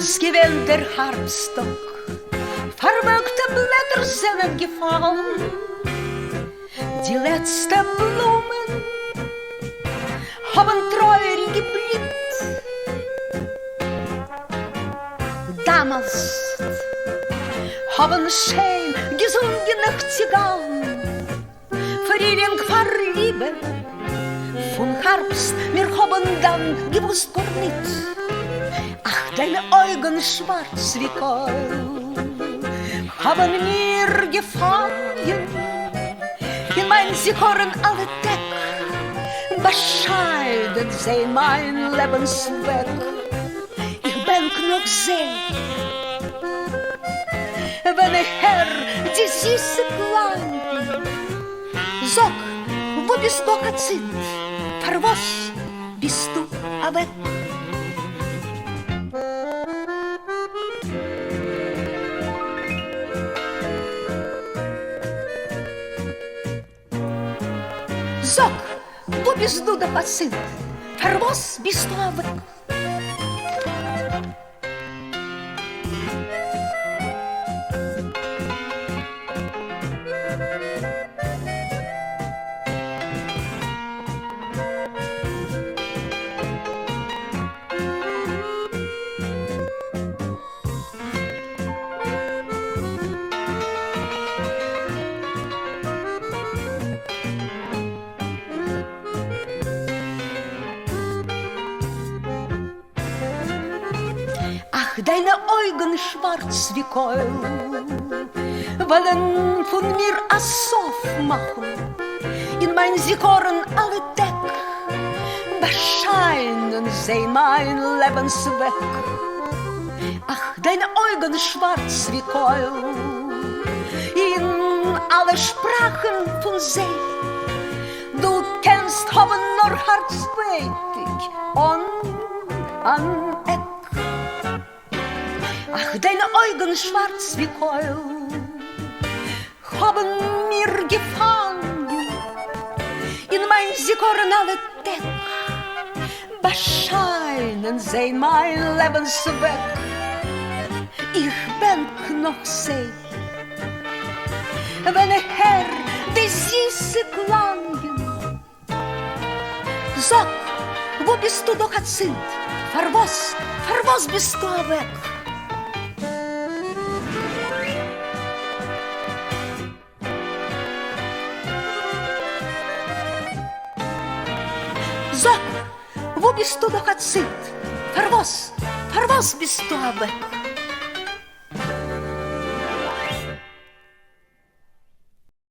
Skrev der Harpstock verwelkte Blätter sind gefallen, die letzten Blumen haben treurig geblüht. Damals haben schön gesungen Nachtigallen, Frühling war Liebe, von Herbst wir haben dann gewusst gar nicht. Ach, deine Augen schwarz wie Kohl haben mir gefallen. In mein sie hören alle Tag, bescheiden sehen mein Lebensweg. Ich bin noch sehr, wenn ich hör die süße Klang. Sag, wo bist du, Hyazinth? Für was bist du weg? Sag, wo bist du, der Hyazinth? Für was bist du weg? Deine Augen schwarz wie Kohl wollen von mir Assof machen. In mein sie hören alle Tag, bescheiden sehen mein Lebensweg. Ach, deine Augen schwarz wie Kohl, in alle Sprachen von See. Du kennst haben nur herzbeitig an Eck. Ach, deine Augen schwarz wie Kohl haben mir gefallen. In mein sie hören alle Tag, bescheiden sehen mein Lebensweg. Ich bin noch sehr, wenn ich hör die süße Klang. Sag, wo bist du doch, Hyazinth? Für was bist du weg? Sag, wo bist du doch, Hyazinth? Für was bist du weg?